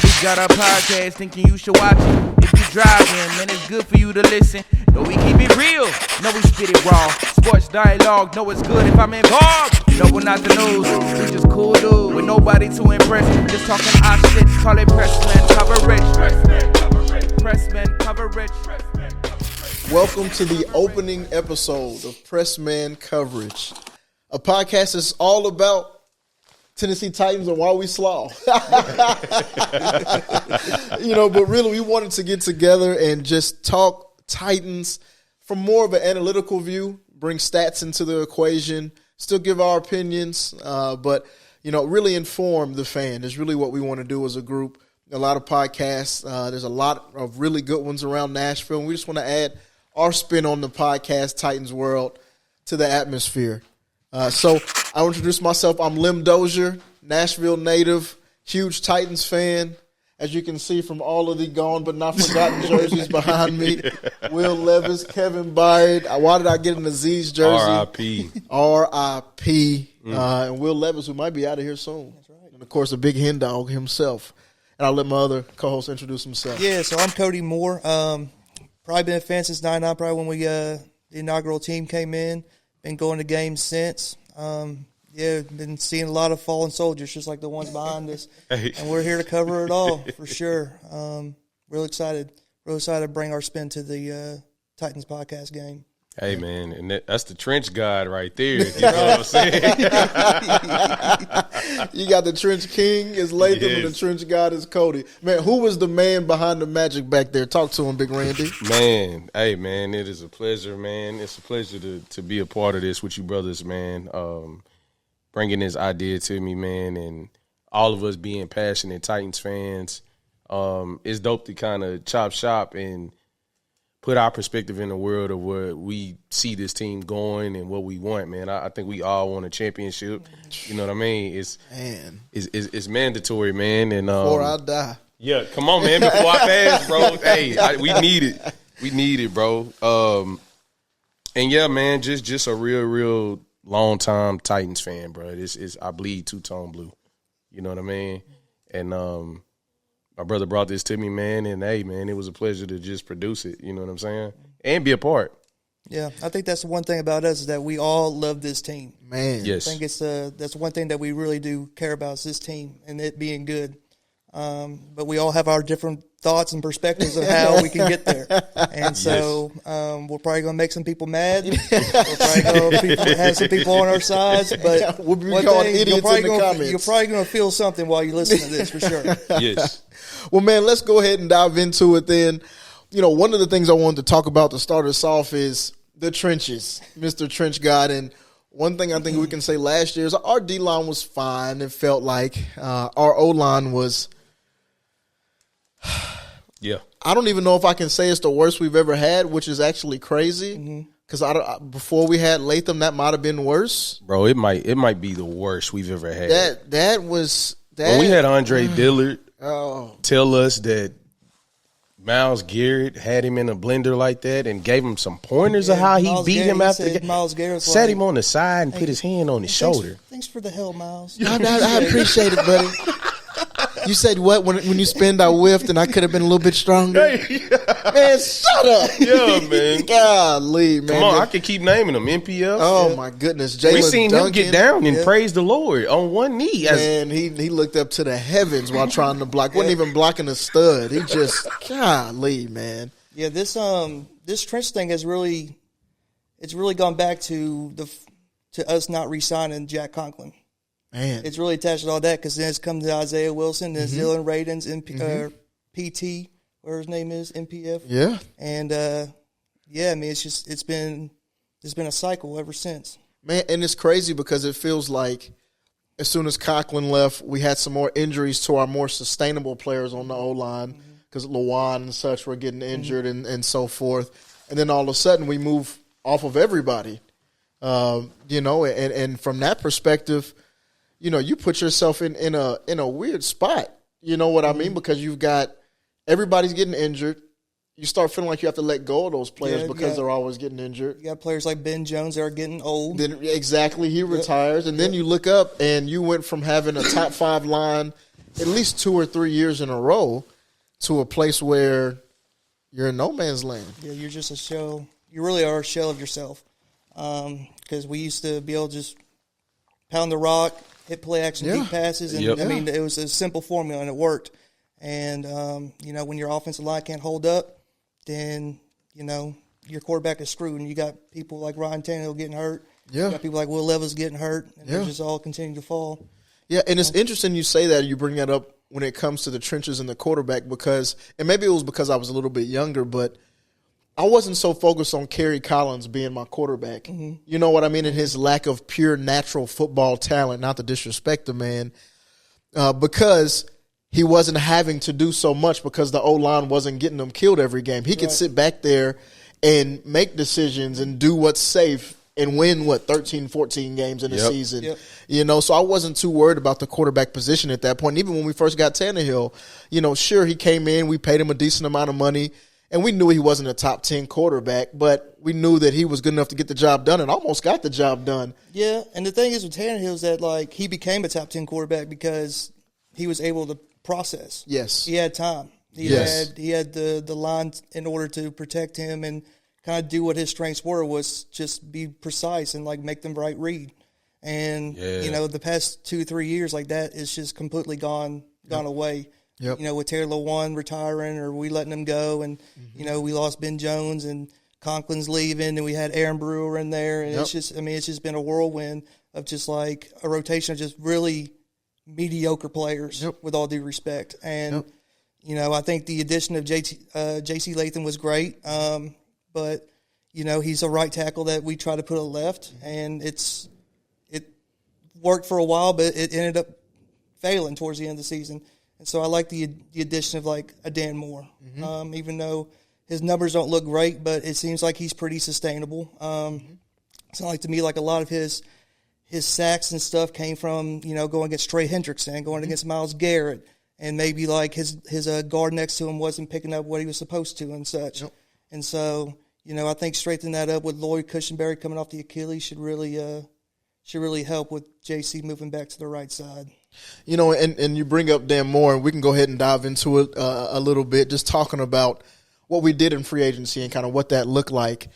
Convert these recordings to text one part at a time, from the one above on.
Oh, we got our podcast, thinking you should watch it. If you driving, man, it's good for you to listen. No, we keep it real, no, we spit it raw. Sports dialogue, know it's good if I'm involved. No, we're not the news, we just cool dude with nobody to impress. Just talking our shit, call it pressman coverage. Pressman coverage. Welcome to the opening episode of Pressman Coverage, a podcast that's all about Tennessee Titans and why we slaw. But really we wanted to get together and just talk Titans from more of an analytical view, bring stats into the equation, still give our opinions, but really inform the fan is really what we want to do as a group. A lot of podcasts, there's a lot of really good ones around Nashville, and we just want to add our spin on the podcast Titans world to the atmosphere. So I'll introduce myself. I'm Lem Dozier, Nashville native, huge Titans fan. As you can see from all of the gone but not forgotten jerseys behind me. Will Levis, Kevin Byard. Why did I get an Aziz jersey? R.I.P. R.I.P. And Will Levis, who might be out of here soon. That's right. And, of course, a big hen dog himself. And I'll let my other co-host introduce himself. Yeah, so I'm Cody Moore. Probably been a fan since 99, probably when the inaugural team came in. Been going to games since. Been seeing a lot of fallen soldiers, just like the ones behind us. And we're here to cover it all, for sure. Real excited to bring our spin to the Titans podcast game. Hey, man, and that's the trench guide right there. You know what I'm saying? You got the trench king is Latham, and the trench god is Cody. Man, who was the man behind the magic back there? Talk to him, Big Randy. Man, hey, man, it is a pleasure, man. It's a pleasure to be a part of this with you brothers, man. Bringing this idea to me, man, and all of us being passionate Titans fans. It's dope to kind of chop shop and put our perspective in the world of where we see this team going and what we want, man. I think we all want a championship. You know what I mean? It's mandatory, man. And before I die. Yeah, come on, man. Before I pass, bro. Hey, we need it. We need it, bro. And yeah, man, just a real long-time Titans fan, bro. I bleed two-tone blue. You know what I mean? And my brother brought this to me, man, and hey, man, it was a pleasure to just produce it. You know what I'm saying? And be a part. Yeah, I think that's the one thing about us is that we all love this team. Man, yes, I think that's one thing that we really do care about is this team and it being good. But we all have our different thoughts and perspectives of how we can get there. And so we're probably going to make some people mad. We're probably going to have some people on our sides. But we'll be calling idiots in the comments. You're probably going to feel something while you listen to this, for sure. Yes. Well, man, let's go ahead and dive into it then. One of the things I wanted to talk about to start us off is the trenches, Mr. Trench God. And one thing I think we can say last year is our D-line was fine. It felt like our O-line was yeah. I don't even know if I can say it's the worst we've ever had, which is actually crazy. Because before we had Latham, that might have been worse. Bro, it might be the worst we've ever had. That was that. When we had Andre Dillard Oh. tell us that Myles Garrett had him in a blender like that and gave him some pointers of how he Myles beat Garrett, him after he the said game. Myles Garrett Sat him on the side and put his hand on his shoulder. Thanks for the help, Myles. I appreciate it, buddy. You said what when you spend I whiffed and I could have been a little bit stronger. Man, shut up. Yeah, man. Golly, man. Come on, I can keep naming them. MPF. Oh my goodness, We Jalen seen Duncan, him get down and praise the Lord on one knee. Man, he looked up to the heavens while trying to block. Wasn't even blocking a stud. He just golly, man. Yeah, this trench thing has really gone back to us not re-signing Jack Conklin. Man, It's really attached to all that because then it's come to Isaiah Wilson, then Dylan Radins, PT, whatever his name is, MPF. Yeah, and I mean it's been a cycle ever since. man, and it's crazy because it feels like as soon as Conklin left, we had some more injuries to our more sustainable players on the O-line because Lawan and such were getting injured and so forth. And then all of a sudden we move off of everybody, and from that perspective, you put yourself in a weird spot. You know what I mean? Because you've got everybody's getting injured. You start feeling like you have to let go of those players because they're always getting injured. You got players like Ben Jones that are getting old. Then exactly, he retires, and then you look up and you went from having a top 5 line at least 2 or 3 years in a row to a place where you're in no man's land. Yeah, you're just a shell. You really are a shell of yourself. Because we used to be able to just pound the rock, hit play action, deep passes, and I mean, it was a simple formula and it worked. And when your offensive line can't hold up, then your quarterback is screwed. And you got people like Ryan Tannehill getting hurt. Yeah, you got people like Will Levis getting hurt, and they're just all continuing to fall. Yeah, and it's interesting you say that. You bring that up when it comes to the trenches and the quarterback because, and maybe it was because I was a little bit younger, but I wasn't so focused on Kerry Collins being my quarterback. Mm-hmm. You know what I mean? And his lack of pure natural football talent, not to disrespect the man, because he wasn't having to do so much because the O-line wasn't getting him killed every game. He could sit back there and make decisions and do what's safe and win, 13, 14 games in a season. Yep. So I wasn't too worried about the quarterback position at that point. Even when we first got Tannehill, sure, he came in, we paid him a decent amount of money, and we knew he wasn't a top 10 quarterback, but we knew that he was good enough to get the job done and almost got the job done. Yeah, and the thing is with Tannehill is that, he became a top 10 quarterback because he was able to process. Yes. He had time. He had the line in order to protect him and kind of do what his strengths was just be precise and make them right read. And the past 2-3 years that is just completely gone away. Yep. With Taylor Lewan retiring or we letting him go, and we lost Ben Jones and Conklin's leaving, and we had Aaron Brewer in there, and it's just been a whirlwind of just a rotation of just really mediocre players. With all due respect, and I think the addition of J.C. Latham was great. But, he's a right tackle that we try to put at left, and it worked for a while, but it ended up failing towards the end of the season. And so I like the addition of, a Dan Moore, even though his numbers don't look great, but it seems like he's pretty sustainable. It's not to me a lot of his sacks and stuff came from, going against Trey Hendrickson, going against Myles Garrett, and maybe, his guard next to him wasn't picking up what he was supposed to and such. Yep. And so, I think straightening that up with Lloyd Cushenberry coming off the Achilles should really help with JC moving back to the right side. And you bring up Dan Moore, and we can go ahead and dive into it a little bit, just talking about what we did in free agency and kind of what that looked like.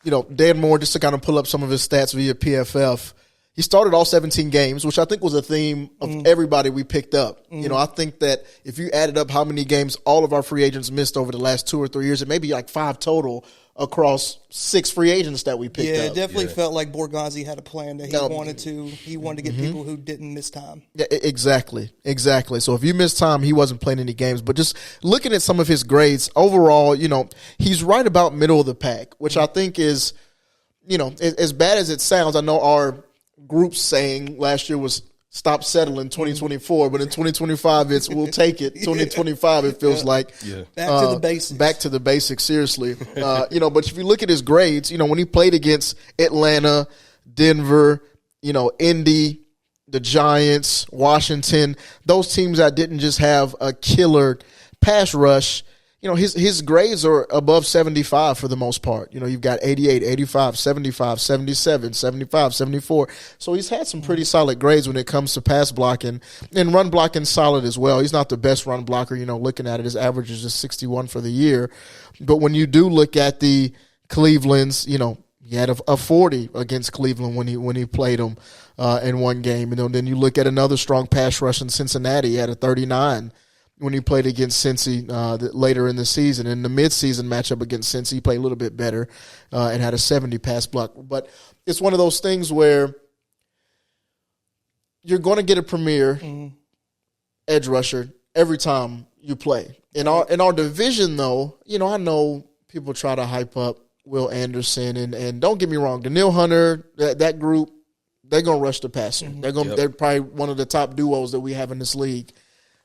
Dan Moore, just to kind of pull up some of his stats via PFF, he started all 17 games, which I think was a theme of everybody we picked up. I think that if you added up how many games all of our free agents missed over the last 2 or 3 years, it may be 5 total across 6 free agents that we picked up. Yeah, it definitely felt like Borgonzi had a plan that he wanted to get people who didn't miss time. Yeah, exactly. So if you missed time, he wasn't playing any games. But just looking at some of his grades overall, he's right about middle of the pack, which I think is, as bad as it sounds. I know our group saying last year was stop settling 2024, but in 2025 it's we'll take it. 2025 it feels like back to the basics. Back to the basics, seriously. But if you look at his grades, when he played against Atlanta, Denver, Indy, the Giants, Washington, those teams that didn't just have a killer pass rush, his grades are above 75 for the most part. You've got 88, 85, 75, 77, 75, 74. So he's had some pretty solid grades when it comes to pass blocking, and run blocking solid as well. He's not the best run blocker, looking at it. His average is just 61 for the year. But when you do look at the Cleveland's, he had a 40 against Cleveland when he played them in one game. Then you look at another strong pass rush in Cincinnati. He had a 39 when he played against Cincy later in the season. In the midseason matchup against Cincy, he played a little bit better and had a 70 pass block. But it's one of those things where you're going to get a premier edge rusher every time you play. In our division, though, I know people try to hype up Will Anderson, and don't get me wrong, Daniil Hunter, that group, they're going to rush the passer. They're probably one of the top duos that we have in this league.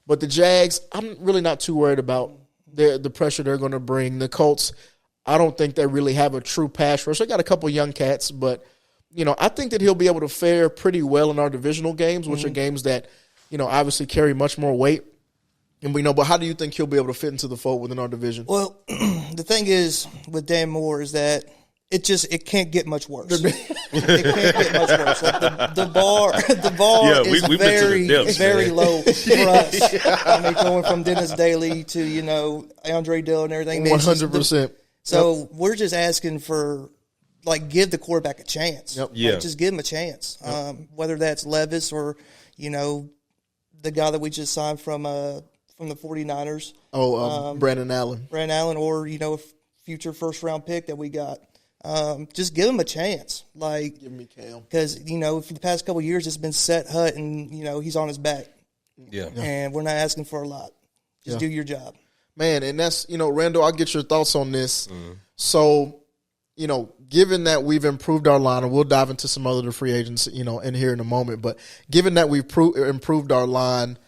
But the Jags, I'm really not too worried about the pressure they're going to bring. The Colts, I don't think they really have a true pass rush. They got a couple young cats, but I think that he'll be able to fare pretty well in our divisional games, which are games that obviously carry much more weight. And but how do you think he'll be able to fit into the fold within our division? Well, the thing is with Dan Moore is that it can't get much worse. It can't get much worse. Like the bar is we very, depths, very man. low for us. I mean, going from Dennis Daly to, Andre Dillon and everything. Man, 100%. So we're just asking for, give the quarterback a chance. Yep. Yeah. Just give him a chance. Whether that's Levis or, the guy that we just signed from the 49ers. Brandon Allen. Brandon Allen, or, a future first-round pick that we got. Just give him a chance. Give me Cam. Because, for the past couple of years, it's been set Hut, and, he's on his back. Yeah. And we're not asking for a lot. Just do your job. Man, and that's, Randall, I'll get your thoughts on this. So, given that we've improved our line, and we'll dive into some other free agents, in here in a moment, but given that we've improved our line,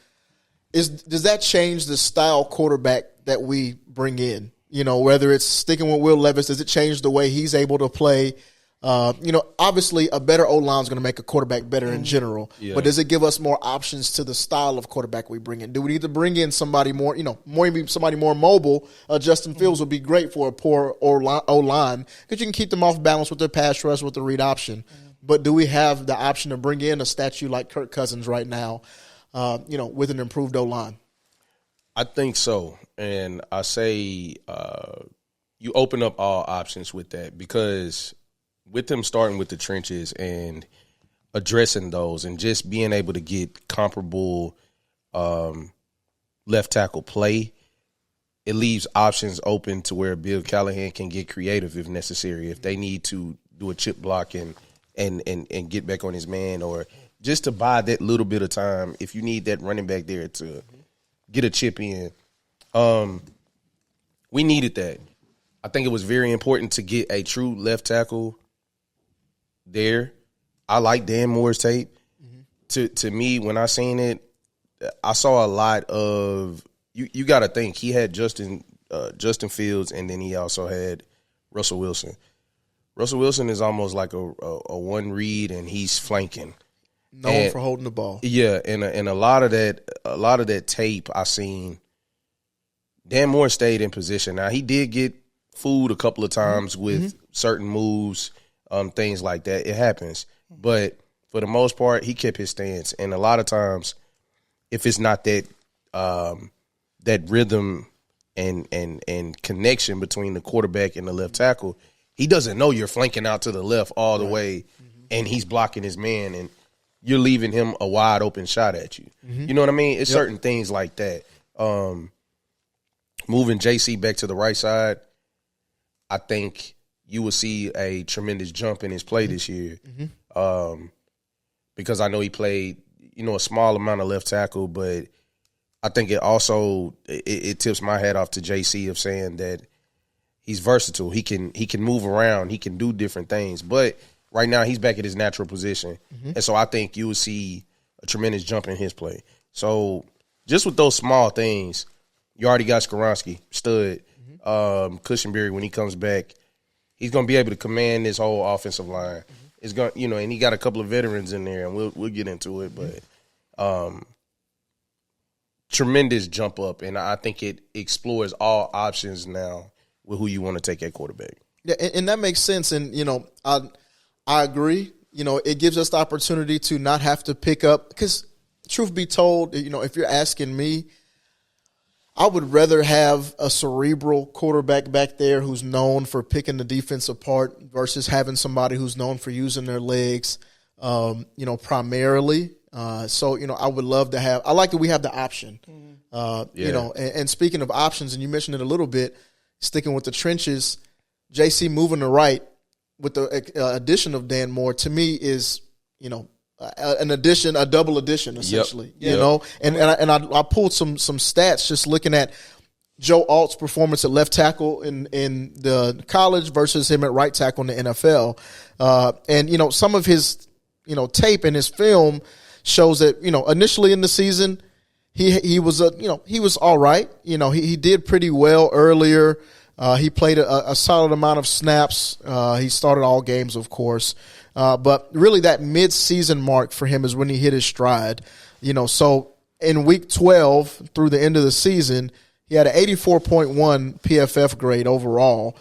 does that change the style quarterback that we bring in? Whether it's sticking with Will Levis, does it change the way he's able to play? Obviously a better O-line is going to make a quarterback better in general, but does it give us more options to the style of quarterback we bring in? Do we need to bring in somebody more, maybe somebody more mobile? Justin Fields would be great for a poor O-line because you can keep them off balance with their pass rush with the read option. But do we have the option to bring in a statue like Kirk Cousins right now, with an improved O-line? I think so. And I say you open up all options with that, because with them starting with the trenches and addressing those and just being able to get comparable left tackle play, it leaves options open to where Bill Callahan can get creative if necessary, if they need to do a chip block and get back on his man, or just to buy that little bit of time if you need that running back there to get a chip in. We needed that. I think it was very important to get a true left tackle there. I like Dan Moore's tape. To me, when I seen it, I saw a lot of you got to think he had Justin Fields, and then he also had Russell Wilson. Russell Wilson is almost like a one read, and he's flanking. Known for holding the ball. Yeah, and a lot of that tape I seen, Dan Moore stayed in position. Now, he did get fooled a couple of times with certain moves, things like that. It happens. But for the most part, he kept his stance. And a lot of times, if it's not that that rhythm and connection between the quarterback and the left tackle, he doesn't know you're flanking out to the left all the way, and he's blocking his man, and you're leaving him a wide open shot at you. You know what I mean? It's certain things like that. Moving JC back to the right side, I think you will see a tremendous jump in his play this year. Because I know he played, a small amount of left tackle, but I think it also it tips my hat off to JC of saying that he's versatile. He can move around. He can do different things. But right now he's back at his natural position. And so I think you will see a tremendous jump in his play. So just with those small things, you already got Skoronski, stud, Cushenberry when he comes back. He's going to be able to command this whole offensive line. It's going, and he got a couple of veterans in there, and we'll get into it. But tremendous jump up, and I think it explores all options now with who you want to take at quarterback. Yeah, and that makes sense. And I agree. It gives us the opportunity to not have to pick up, because truth be told, if you're asking me, I would rather have a cerebral quarterback back there who's known for picking the defense apart versus having somebody who's known for using their legs, primarily. So, I would love to have – I like that we have the option. And speaking of options, and you mentioned it a little bit, sticking with the trenches, JC moving to right with the addition of Dan Moore, to me is, a double addition, essentially. And I pulled some stats just looking at Joe Alt's performance at left tackle in the college versus him at right tackle in the NFL. And some of his tape and his film shows that initially in the season he was all right. He did pretty well earlier. He played a solid amount of snaps. He started all games, of course. But really that mid-season mark for him is when he hit his stride. So in week 12 through the end of the season, He had an 84.1 PFF grade overall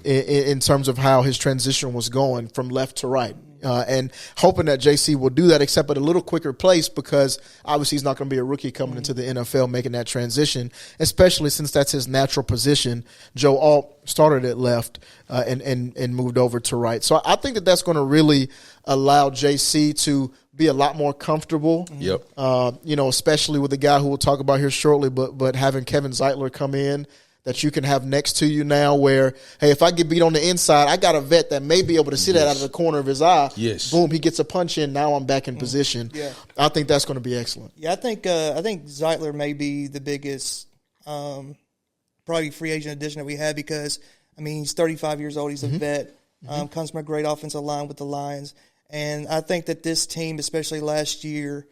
in terms of how his transition was going from left to right. And hoping that JC will do that, except at a little quicker pace, because obviously he's not going to be a rookie coming into the NFL making that transition, especially since that's his natural position. Joe Alt started at left and moved over to right. So I think that that's going to really allow JC to be a lot more comfortable. Yep. Especially with the guy who we'll talk about here shortly, but having Kevin Zeitler come in that you can have next to you now where, hey, if I get beat on the inside, I got a vet that may be able to see that out of the corner of his eye. Yes. Boom, he gets a punch in. Now I'm back in position. Yeah. I think that's going to be excellent. Yeah, I think Zeitler may be the biggest probably free agent addition that we had because, I mean, he's 35 years old. He's a vet. Comes from a great offensive line with the Lions. And I think that this team, especially last year,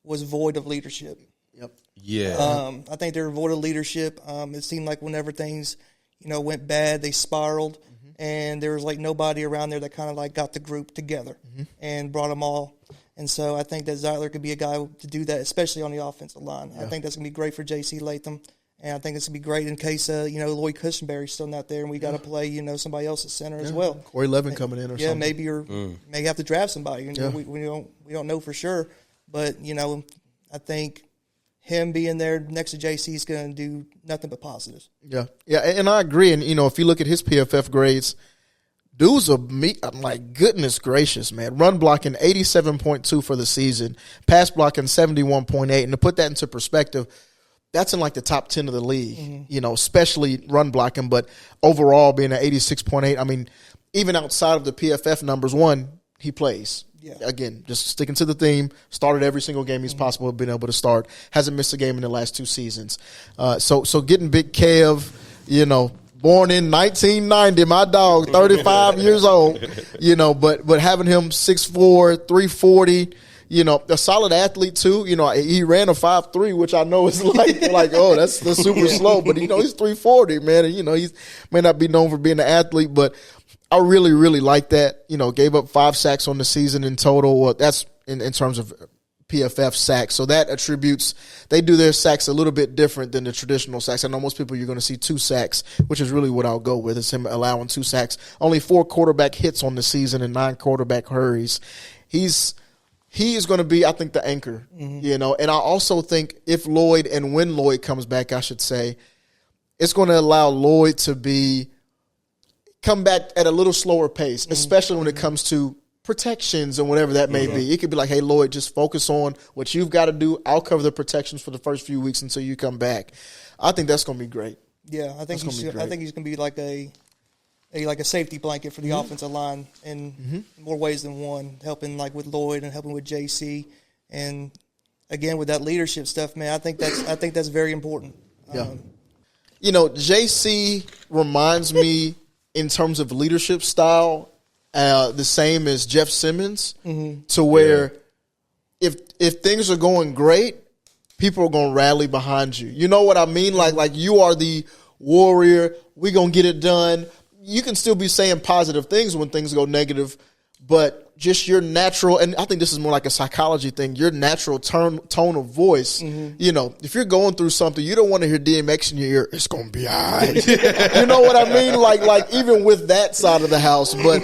was void of leadership. Yep. Yeah. I think they were void of leadership. It seemed like whenever things, went bad, they spiraled, and there was like nobody around there that kind of like got the group together and brought them all. And so I think that Zeitler could be a guy to do that, especially on the offensive line. Yeah. I think that's going to be great for J.C. Latham, and I think it's going to be great in case Lloyd Cushenberry's still not there, and we got to play somebody else at center as well. Corey Levin coming in or something. Maybe may have to draft somebody. We don't know for sure, but I think him being there next to JC is going to do nothing but positives. Yeah, and I agree. And if you look at his PFF grades, dude's I'm like, goodness gracious, man. Run blocking 87.2 for the season, pass blocking 71.8, and to put that into perspective, that's in like the top 10 of the league. Especially run blocking, but overall being at 86.8. I mean, even outside of the PFF numbers, he plays. Yeah. Again, just sticking to the theme, started every single game he's possible been able to start. Hasn't missed a game in the last 2 seasons. So getting Big Kev, born in 1990, my dog, 35 years old, but having him 6'4", 340, a solid athlete too. He ran a 5'3", which I know is like oh, that's super slow, but he's 340, man, and he may not be known for being an athlete, but I really, really like that. Gave up 5 sacks on the season in total. Well, that's in terms of PFF sacks. So that attributes, they do their sacks a little bit different than the traditional sacks. I know most people you're going to see 2 sacks, which is really what I'll go with, is him allowing 2 sacks. Only 4 quarterback hits on the season and 9 quarterback hurries. He is going to be, I think, the anchor, And I also think if Lloyd, and when Lloyd comes back, I should say, it's going to allow Lloyd to come back at a little slower pace, especially when it comes to protections and whatever that may be. It could be like, hey, Lloyd, just focus on what you've got to do. I'll cover the protections for the first few weeks until you come back. I think that's going to be great. Yeah, I think he's going to be like a safety blanket for the offensive line in more ways than one, helping like with Lloyd and helping with JC, and again with that leadership stuff, man. I think that's very important. Yeah. JC reminds me in terms of leadership style, the same as Jeff Simmons, to where if things are going great, people are going to rally behind you. You know what I mean? Like you are the warrior. We're going to get it done. You can still be saying positive things when things go negative, but just your natural, and I think this is more like a psychology thing, your natural tone of voice, if you're going through something, you don't want to hear DMX in your ear, it's going to be all right. You know what I mean? Like even with that side of the house. But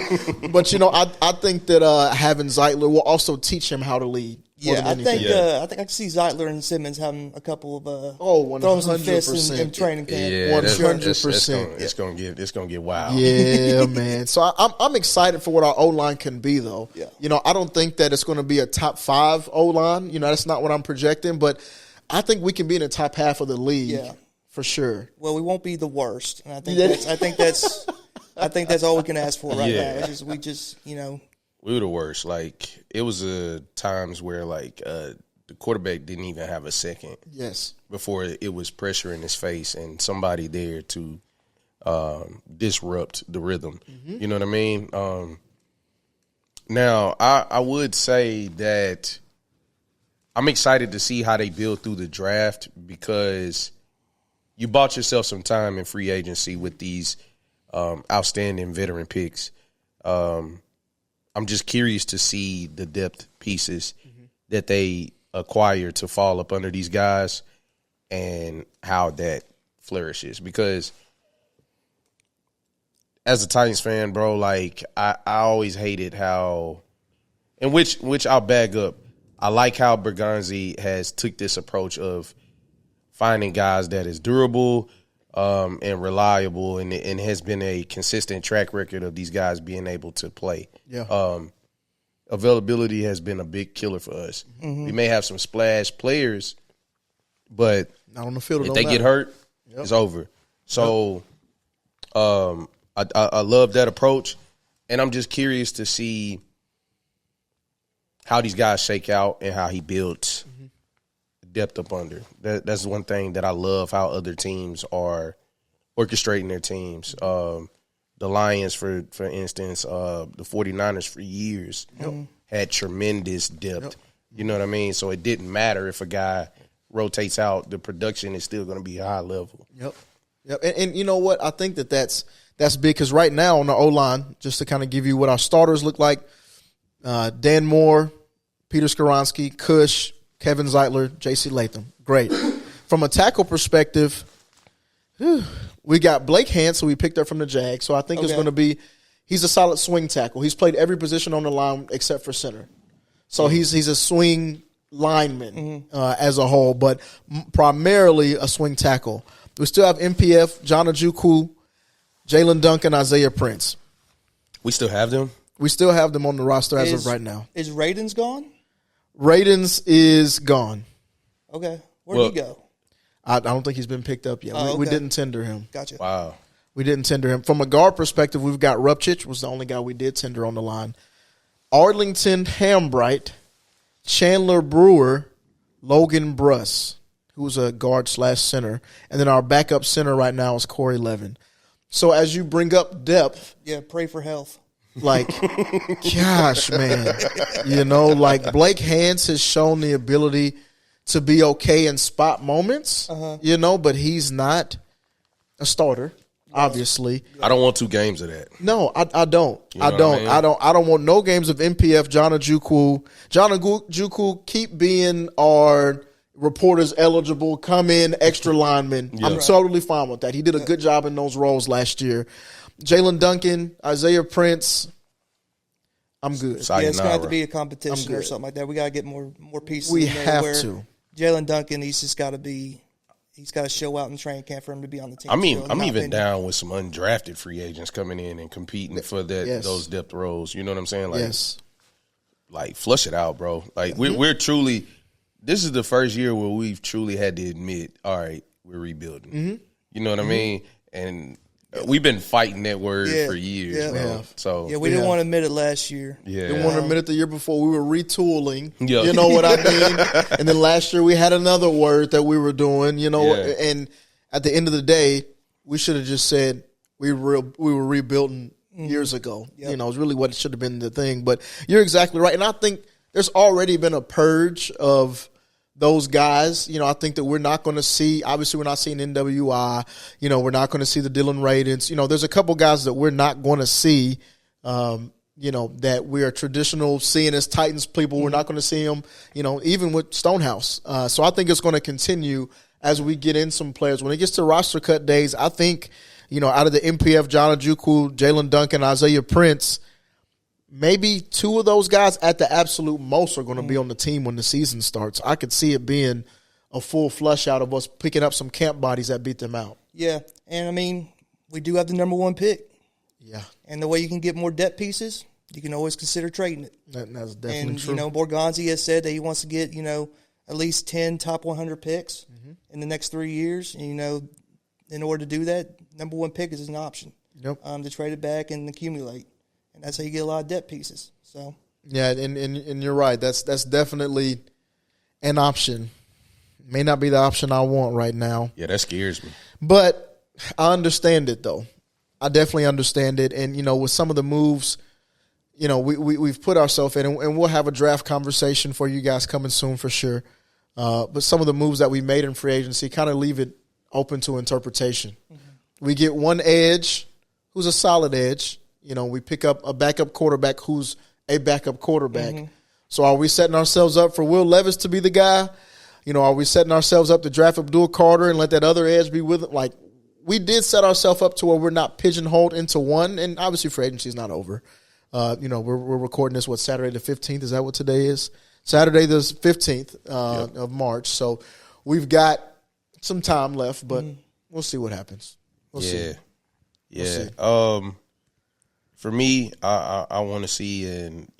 I think that having Zeitler will also teach him how to lead. Yeah, I think I can see Zeitler and Simmons having a couple of throwing some fists in training camp. Yeah, 100%. It's gonna get wild. Yeah, man. So I'm excited for what our O-line can be, though. Yeah. I don't think that it's going to be a top 5 O-line. That's not what I'm projecting, but I think we can be in the top half of the league. Yeah, for sure. Well, we won't be the worst, and I think that's all we can ask for right now. We just we were the worst. Like, it was times where, like, the quarterback didn't even have a second. Yes. Before it was pressure in his face and somebody there to disrupt the rhythm. You know what I mean? Now, I would say that I'm excited to see how they build through the draft because you bought yourself some time in free agency with these outstanding veteran picks. I'm just curious to see the depth pieces that they acquire to fall up under these guys and how that flourishes. Because as a Titans fan, bro, like I always hated how, and which I'll back up. I like how Berganzi has took this approach of finding guys that is durable and reliable, and has been a consistent track record of these guys being able to play. Yeah. Availability has been a big killer for us. Mm-hmm. We may have some splash players, but not on the field. If they get hurt, it's over. So I love that approach, and I'm just curious to see how these guys shake out and how he builds depth up under. That's one thing that I love, how other teams are orchestrating their teams. The Lions, for instance, the 49ers for years had tremendous depth. Yep. You know what I mean? So it didn't matter if a guy rotates out, the production is still going to be high level. Yep. And you know what? I think that's big because right now on the O-line, just to kind of give you what our starters look like, Dan Moore, Peter Skoronski, Cush, Kevin Zeitler, J.C. Latham. Great. From a tackle perspective, we got Blake Hance, who we picked up from the Jags. So I think it's going to be – he's a solid swing tackle. He's played every position on the line except for center. So he's a swing lineman as a whole, but primarily a swing tackle. We still have MPF, John Ojukwu, Jalen Duncan, Isaiah Prince. We still have them? We still have them on the roster as of right now. Is Radens gone? Radens is gone. Okay. Where'd he go? I don't think he's been picked up yet. We didn't tender him. Gotcha. Wow. We didn't tender him. From a guard perspective, we've got Rupchich, was the only guy we did tender on the line. Arlington Hambright, Chandler Brewer, Logan Bruss, who's a guard/center. And then our backup center right now is Corey Levin. So as you bring up depth. Yeah, pray for health. Like, gosh, man. You know, like Blake Hance has shown the ability to be okay in spot moments, you know, but he's not a starter, obviously. I don't want 2 games of that. No, I don't. You know I don't want no games of MPF, John Ojukwu. John Ojukwu, keep being our reporters eligible, come in, extra lineman. Yeah. I'm totally fine with that. He did a good job in those roles last year. Jalen Duncan, Isaiah Prince, I'm good. It's going to have to be a competition or something like that. We got to get more pieces. We have to. Jalen Duncan, he's got to show out in training camp for him to be on the team. I mean, I'm even down with some undrafted free agents coming in and competing for those depth roles. You know what I'm saying? Like, like flush it out, bro. Like we're truly. This is the first year where we've truly had to admit, all right, we're rebuilding. You know what I mean? And we've been fighting that word for years, bro. So we didn't want to admit it last year. Didn't want to admit it the year before. We were retooling. You know what I mean? And then last year we had another word that we were doing. You know, and at the end of the day, we should have just said we were rebuilding years ago. You know, it's really what it should have been the thing. But you're exactly right, and I think there's already been a purge of those guys. You know, I think that we're not going to see, obviously we're not seeing NWI, you know, we're not going to see the Dylan Radens. You know, there's a couple guys that we're not going to see, you know, that we are traditional seeing as Titans people. We're not going to see them, you know, even with Stonehouse. So I think it's going to continue as we get in some players. When it gets to roster cut days, I think, you know, out of the MPF, John Ojukwu, Jalen Duncan, Isaiah Prince, maybe 2 of those guys at the absolute most are going to be on the team when the season starts. I could see it being a full flush out of us picking up some camp bodies that beat them out. Yeah, and I mean, we do have the number 1 pick. Yeah. And the way you can get more depth pieces, you can always consider trading it. That's definitely and, true. You know, Borgonzi has said that he wants to get, you know, at least 10 top 100 picks in the next 3 years. And, you know, in order to do that, number 1 pick is an option. Yep. To trade it back and accumulate. And that's how you get a lot of depth pieces. So yeah, and you're right. That's definitely an option. May not be the option I want right now. Yeah, that scares me. But I understand it, though. I definitely understand it. And, you know, with some of the moves, you know, we've put ourselves in, and we'll have a draft conversation for you guys coming soon for sure. But some of the moves that we made in free agency kind of leave it open to interpretation. We get one edge who's a solid edge. You know, we pick up a backup quarterback who's a backup quarterback. So are we setting ourselves up for Will Levis to be the guy? Are we setting ourselves up to draft Abdul Carter and let that other edge be with it? Like, we did set ourselves up to where we're not pigeonholed into one, and obviously free agency is not over. We're recording this, Saturday the 15th? Is that what today is? Saturday the 15th of March. So we've got some time left, but we'll see what happens. We'll see. Yeah. For me, I want to see, and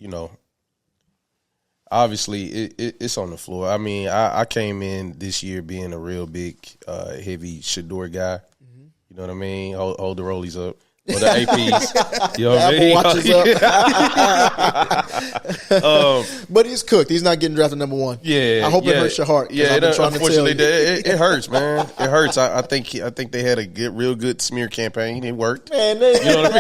obviously it's on the floor. I mean, I came in this year being a real big, heavy Shador guy. You know what I mean? Hold the rollies up. Or the APs. You know what I mean? But he's cooked. He's not getting drafted number one. Yeah. I hope it hurts your heart. Yeah, unfortunately, it hurts, man. It hurts. I think they had a real good smear campaign. It worked. Man, you know what I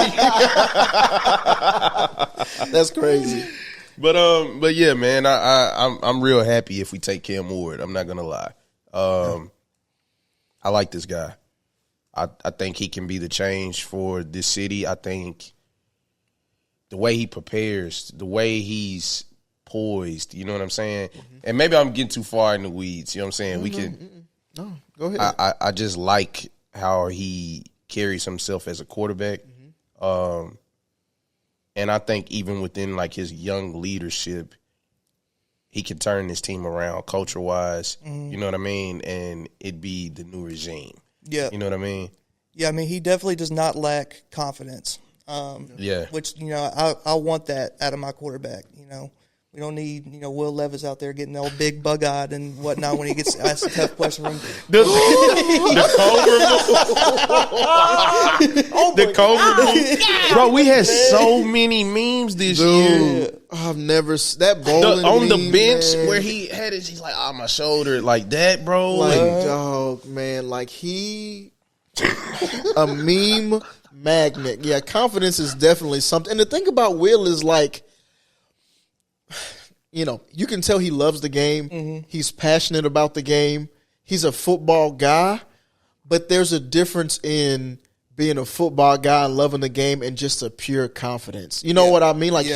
mean? That's crazy. But yeah, man, I'm real happy if we take Cam Ward. I'm not gonna lie. I like this guy. I think he can be the change for this city. I think the way he prepares, the way he's poised, you know what I'm saying? And maybe I'm getting too far in the weeds, you know what I'm saying? We can. No, go ahead. I just like how he carries himself as a quarterback. And I think even within like his young leadership, he can turn his team around culture-wise, you know what I mean? And it'd be the new regime. Yeah. You know what I mean? Yeah, I mean, he definitely does not lack confidence. Which, I want that out of my quarterback, We don't need, Will Levis out there getting all big bug-eyed and whatnot when he gets asked a tough question from the Cobra. Bro, we had so many memes this year. I've never that bowling on the meme, bench man. where he had his, he's like, my shoulder, like that, bro. Dog, man, like he a meme magnet. Yeah, confidence is definitely something. And the thing about Will is like, you can tell he loves the game. He's passionate about the game. He's a football guy, but there's a difference in being a football guy and loving the game and just a pure confidence. You know what I mean? Like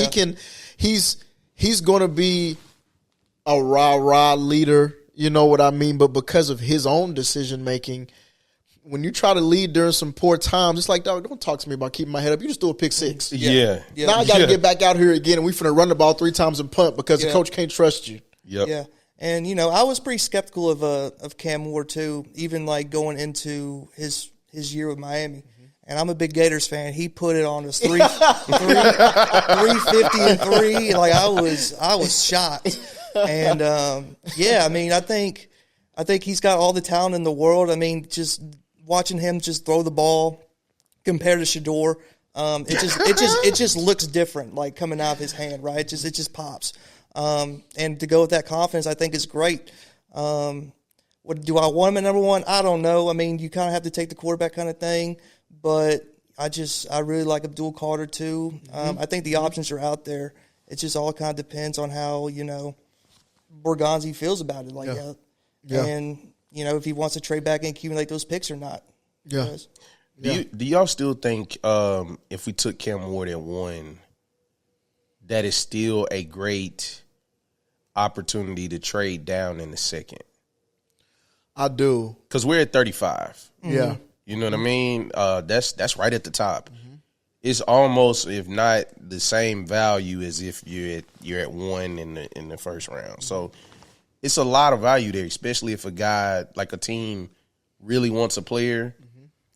he's going to be a rah-rah leader, you know what I mean? But because of his own decision-making, when you try to lead during some poor times, it's like, dog, don't talk to me about keeping my head up. You just threw a pick six. Yeah. Now I got to get back out here again, and we finna run the ball 3 times and punt because the coach can't trust you. Yep. Yeah. And, I was pretty skeptical of Cam Ward, too, even, like, going into his year with Miami. And I'm a big Gators fan. He put it on us 350 and 3. Like, I was shocked. And, I mean, I think he's got all the talent in the world. I mean, just watching him just throw the ball compared to Shador, it just looks different, like coming out of his hand, right? It just pops. And to go with that confidence, I think is great. What do I want him at number one? I don't know. I mean, you kind of have to take the quarterback kind of thing, but I really like Abdul Carter too. I think the options are out there. It just all kind of depends on how Borgonzi feels about it. And if he wants to trade back and accumulate those picks or not. Yeah. Do y'all still think if we took Cam Ward at 1, that is still a great opportunity to trade down in the second? I do. Because we're at 35. Yeah. You know what I mean? That's right at the top. It's almost, if not the same value as if you're at 1 in the first round. So it's a lot of value there, especially if a guy, like a team, really wants a player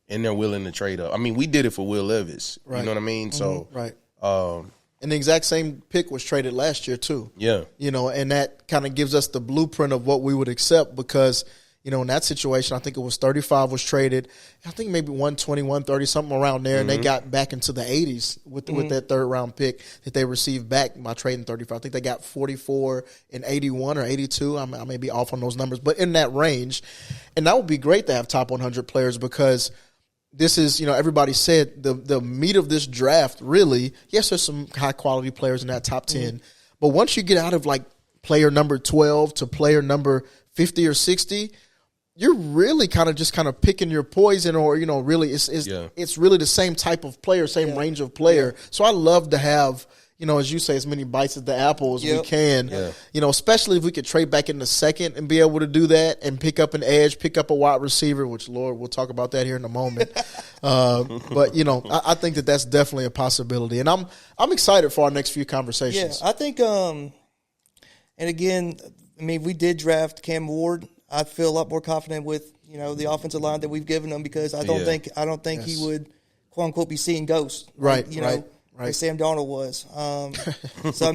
and they're willing to trade up. I mean, we did it for Will Levis. Right. You know what I mean? So right. And the exact same pick was traded last year too. Yeah. And that kind of gives us the blueprint of what we would accept because, in that situation, I think it was 35 was traded. I think maybe 120, 130, something around there, and they got back into the 80s with that third-round pick that they received back by trading 35. I think they got 44 and 81 or 82. I may be off on those numbers, but in that range. And that would be great to have top 100 players because this is, everybody said the meat of this draft really, yes, there's some high-quality players in that top 10, but once you get out of, like, player number 12 to player number 50 or 60, you're really kind of picking your poison, or really it's really the same type of player, same range of player. So I love to have as you say, as many bites at the apple as we Yep. can. Yeah. Especially if we could trade back in the second and be able to do that and pick up an edge, pick up a wide receiver, which, Lord, we'll talk about that here in a moment. But, I think that that's definitely a possibility. And I'm excited for our next few conversations. Yeah, I think, and again, we did draft Cam Ward. I feel a lot more confident with, the offensive line that we've given him because I don't think Yes. he would, quote unquote, be seeing ghosts. Right, Like, right. like Sam Darnold was. So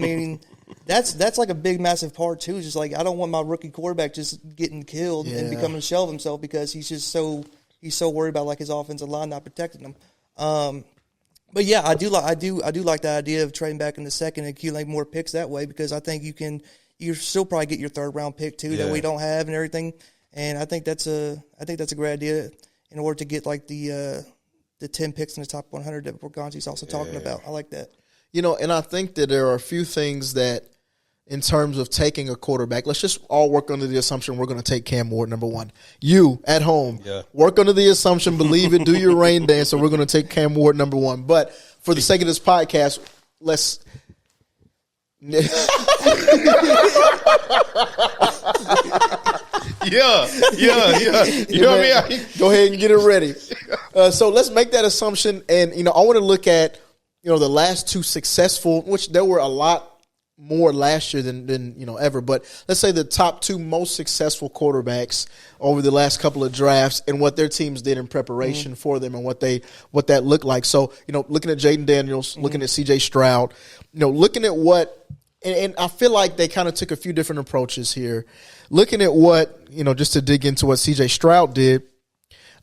that's like a big, massive part too. It's just like I don't want my rookie quarterback just getting killed and becoming a shell of himself because he's so worried about like his offensive line not protecting him. But yeah, I do like the idea of trading back in the second and accumulating more picks that way because I think you still probably get your third round pick too that we don't have and everything. And I think that's a great idea in order to get like the 10 picks in the top 100 that Borgonzi's also talking about. I like that. And I think that there are a few things that, in terms of taking a quarterback, let's just all work under the assumption we're going to take Cam Ward, number one. You, at home, work under the assumption, believe it, do your rain dance, and we're going to take Cam Ward, number one. But for the sake of this podcast, let's... Yeah. You know what I mean? Go ahead and get it ready. So let's make that assumption. And, I want to look at, the last two successful, which there were a lot more last year than ever. But let's say the top two most successful quarterbacks over the last couple of drafts and what their teams did in preparation for them and what that looked like. So, looking at Jaden Daniels, looking at CJ Stroud, looking at what, and I feel like they kind of took a few different approaches here. Looking at what, just to dig into what CJ Stroud did,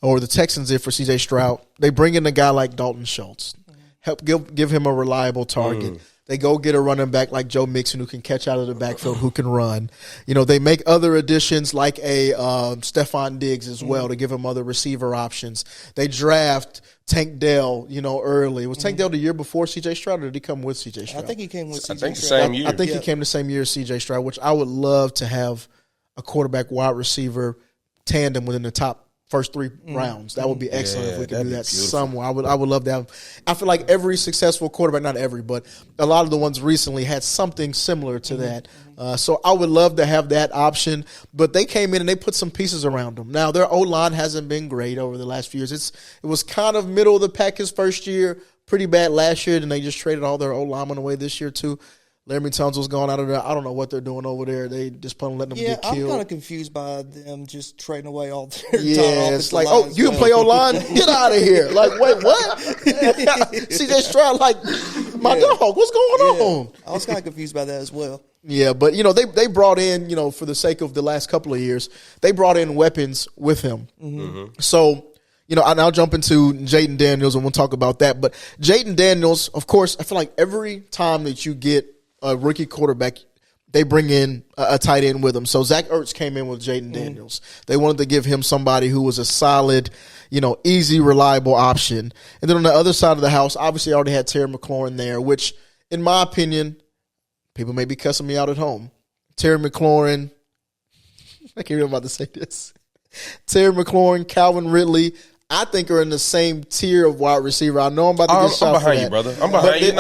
or the Texans did for CJ Stroud, they bring in a guy like Dalton Schultz, help give him a reliable target. They go get a running back like Joe Mixon who can catch out of the backfield, who can run. They make other additions like a Stephon Diggs as well to give him other receiver options. They draft Tank Dell, early. Was Tank Dell the year before C.J. Stroud, or did he come with C.J. Stroud? I think he came with C.J. I think the Stroud. same year. I think he came the same year as C.J. Stroud, which I would love to have a quarterback wide receiver tandem within the top first three rounds. That would be excellent if we could do that somewhere. I would love to have. I feel like every successful quarterback, not every, but a lot of the ones recently had something similar to that. So I would love to have that option. But they came in and they put some pieces around them. Now, their O-line hasn't been great over the last few years. It was kind of middle of the pack his first year, pretty bad last year, and they just traded all their O-linemen away this year too. Laramie Tunsil's gone out of there. I don't know what they're doing over there. They just plan on letting them get killed. I'm kind of confused by them just trading away all their it's like, oh, you can play O-line? Get out of here. Like, wait, what? CJ Stroud, like, my dog, what's going on? I was kind of confused by that as well. Yeah, but, they brought in, for the sake of the last couple of years, they brought in weapons with him. So, I'll jump into Jaden Daniels and we'll talk about that. But Jaden Daniels, of course, I feel like every time that you get a rookie quarterback, they bring in a tight end with him. So Zach Ertz came in with Jaden Daniels. They wanted to give him somebody who was a solid, easy, reliable option. And then on the other side of the house, obviously I already had Terry McLaurin there, which, in my opinion, people may be cussing me out at home. Terry McLaurin, I can't remember about to say this. Terry McLaurin, Calvin Ridley, I think are in the same tier of wide receiver. I know I'm about to get shot for that. I'm behind you, brother. I'm behind you.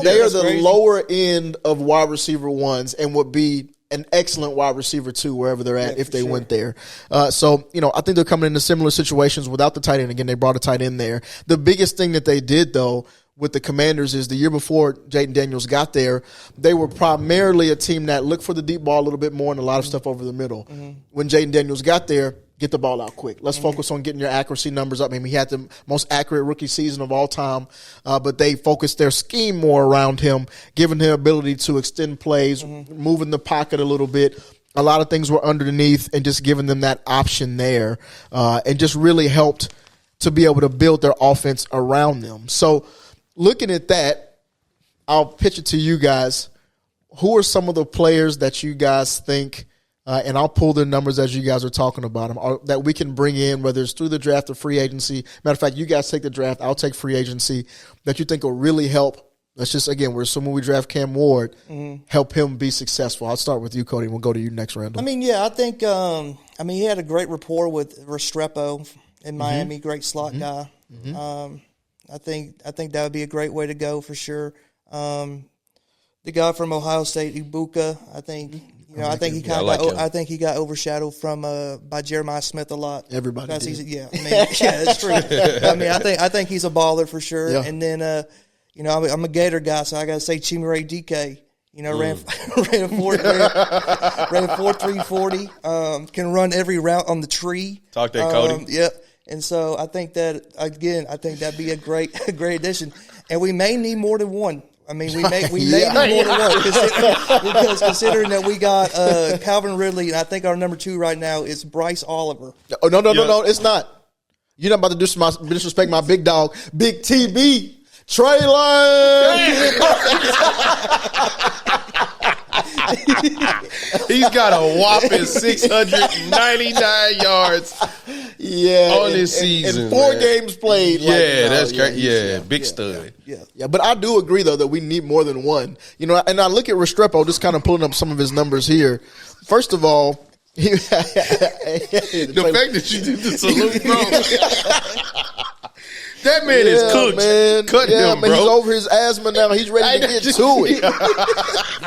They are the lower end of wide receiver ones and would be an excellent wide receiver too, wherever they're at, if they went there. So, I think they're coming into similar situations without the tight end. Again, they brought a tight end there. The biggest thing that they did, though, with the Commanders is the year before Jaden Daniels got there, they were primarily a team that looked for the deep ball a little bit more and a lot of stuff over the middle. When Jaden Daniels got there, get the ball out quick. Let's focus on getting your accuracy numbers up. He had the most accurate rookie season of all time, but they focused their scheme more around him, giving him ability to extend plays, moving the pocket a little bit. A lot of things were underneath and just giving them that option there, and just really helped to be able to build their offense around them. So looking at that, I'll pitch it to you guys. Who are some of the players that you guys think and I'll pull their numbers as you guys are talking about them, that we can bring in, whether it's through the draft or free agency. Matter of fact, you guys take the draft, I'll take free agency, that you think will really help. Let's just, again, we're assuming we draft Cam Ward, help him be successful. I'll start with you, Cody, and we'll go to you next, Randall. I think, he had a great rapport with Restrepo in Miami, great slot guy. I think that would be a great way to go for sure. The guy from Ohio State, Ibuka, I think. I think he he got overshadowed from by Jeremiah Smith a lot. Everybody did. That's true. I think he's a baller for sure. Yeah. And then I'm a Gator guy, so I got to say Chimere DK. Ran 4.340. Can run every route on the tree. Talk that Cody. Yep. And so I think that'd be a great addition. And we may need more than one. I mean, we may need more than one because considering that we got Calvin Ridley, and I think our number 2 right now is Bryce Oliver. Oh no, it's not. You're not about to disrespect my big dog, Big TB, Trey Lance. He's got a whopping 699 yards. On this season, and 4 games played. That's great. Yeah, big stud. Yeah, but I do agree though that we need more than one. And I look at Restrepo, just kind of pulling up some of his numbers here. First of all, the fact that you did the salute, bro. That man is cooked. Man. Cut him, bro. He's over his asthma now. He's ready to get to it.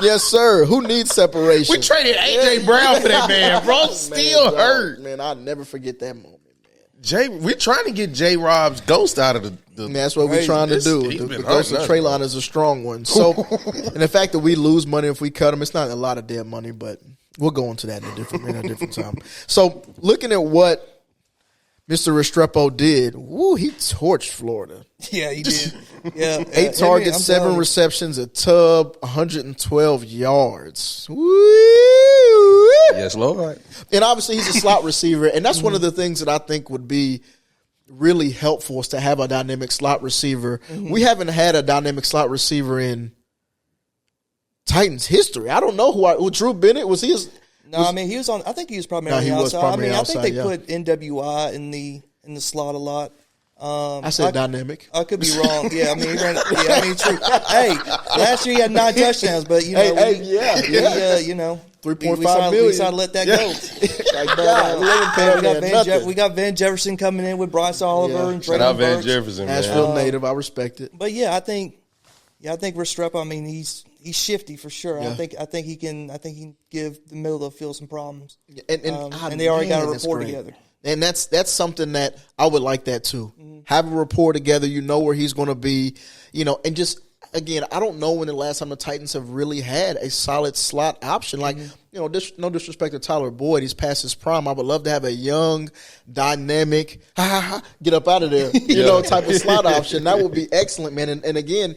Yes, sir. Who needs separation? We traded A.J. Brown for that man, bro. Still hurt. Man, I'll never forget that moment. We're trying to get J. Rob's ghost out of the that's what we're trying to do. The ghost of Treylon is a strong one. So, and the fact that we lose money if we cut him, it's not a lot of dead money, but we'll go into that in a different time. So, looking at what Mr. Restrepo did, he torched Florida. Yeah, he did. Yeah, 8 targets, 7 receptions, a tub, 112 yards. Woo! Yes, Lord. And obviously, he's a slot receiver, and that's one of the things that I think would be really helpful is to have a dynamic slot receiver. Mm-hmm. We haven't had a dynamic slot receiver in Titans history. I don't know who Drew Bennett was. He he was on. I think he was primarily outside. I think they put NWI in the slot a lot. I said dynamic. I could be wrong. Yeah, he ran. True. Hey, last year he had 9 touchdowns, but 3.5 million. We decided to let that go. We got Van Jefferson coming in with Bryce Oliver and Shout out Van Jefferson, man. Nashville native. I respect it. But I think Restrepo. He's shifty for sure. Yeah. I think he can give the middle of the field some problems. And they already got a rapport together. And that's something that I would like that too. Mm-hmm. Have a rapport together. You know where he's going to be. And just again, I don't know when the last time the Titans have really had a solid slot option. Like no disrespect to Tyler Boyd, he's past his prime. I would love to have a young, dynamic, get up out of there, type of slot option. That would be excellent, man. And again,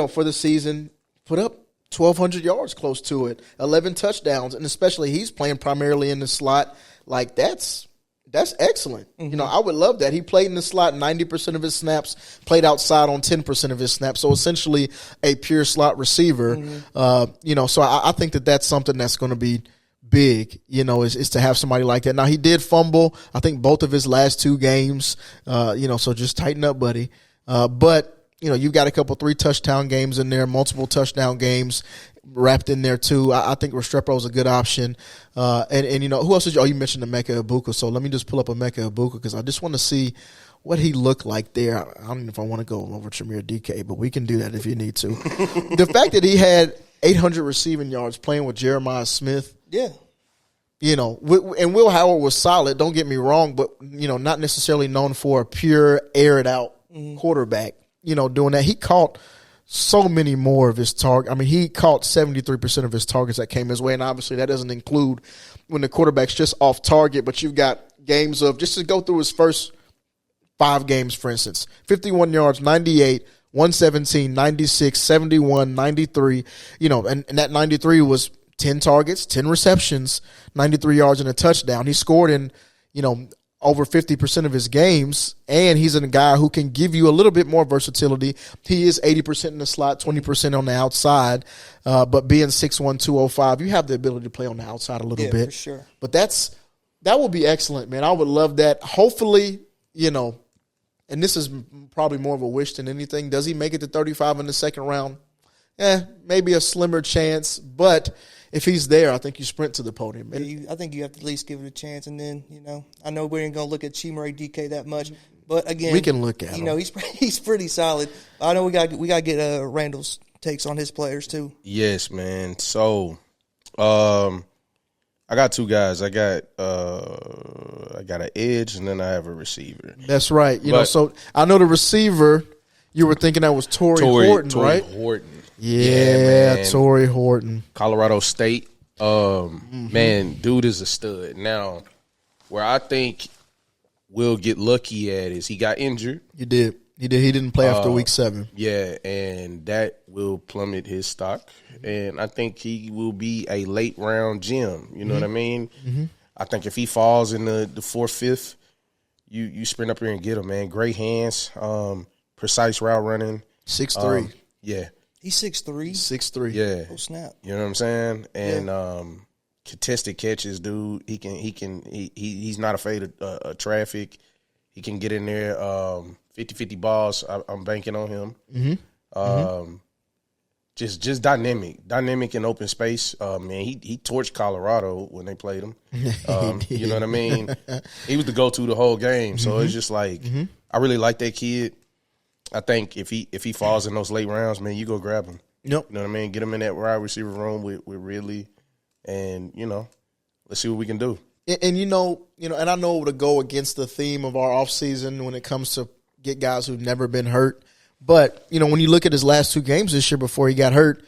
for the season, put up 1,200 yards close to it, 11 touchdowns, and especially he's playing primarily in the slot. Like that's excellent. Mm-hmm. I would love that. He played in the slot 90% of his snaps, played outside on 10% of his snaps. So essentially a pure slot receiver. Mm-hmm. So I think that's something that's going to be big, is to have somebody like that. Now he did fumble, I think both of his last 2 games, so just tighten up, buddy. But you've got a couple 3 touchdown games in there, multiple touchdown games wrapped in there too. I think Restrepo is a good option. And who else did you mentioned Emeka Egbuka. So let me just pull up Emeka Egbuka because I just want to see what he looked like there. I don't know if I want to go over Tremere DK, but we can do that if you need to. The fact that he had 800 receiving yards playing with Jeremiah Smith. Yeah. And Will Howard was solid, don't get me wrong, but, not necessarily known for a pure air it out quarterback, doing that. He caught so many more of his target. He caught 73% of his targets that came his way, and obviously that doesn't include when the quarterback's just off target, but you've got games of, just to go through his first 5 games, for instance, 51 yards, 98, 117, 96, 71, 93, and that 93 was 10 targets, 10 receptions, 93 yards and a touchdown. He scored in, over 50% of his games, and he's a guy who can give you a little bit more versatility. He is 80% in the slot, 20% on the outside, but being 6'1", 205, you have the ability to play on the outside a little bit. For sure. But that will be excellent, man. I would love that. Hopefully, and this is probably more of a wish than anything, does he make it to 35 in the second round? Maybe a slimmer chance, but if he's there, I think you sprint to the podium. I think you have to at least give it a chance. And then, I know we ain't going to look at Chimere DK that much. But, again, we can look at him. He's pretty solid. I know we got to get Randall's takes on his players too. Yes, man. So, I got two guys. I got an edge, and then I have a receiver. That's right. So I know the receiver. You were thinking that was Torrey Horton, right? Horton. Yeah, man. Torrey Horton. Colorado State. Man, dude is a stud. Now, where I think we'll get lucky at is he got injured. He did. He didn't play after week 7. Yeah, and that will plummet his stock. And I think he will be a late round gem. You know what I mean? Mm-hmm. I think if he falls in the 4th, 5th, you sprint up here and get him, man. Great hands, precise route running. 6'3". Yeah. He's 6'3". 6'3". Yeah. Oh snap! You know what I'm saying? And contested catches, dude. He's not afraid of traffic. He can get in there. 50-50 balls. I'm banking on him. Mm-hmm. Just dynamic in open space. Man, he torched Colorado when they played him. You know what I mean? He was the go-to the whole game. So it's just like I really like that kid. I think if he falls in those late rounds, man, you go grab him. Yep. You know what I mean? Get him in that wide receiver room with Ridley, and let's see what we can do. And and I know to go against the theme of our offseason when it comes to get guys who've never been hurt. But, when you look at his last 2 games this year before he got hurt,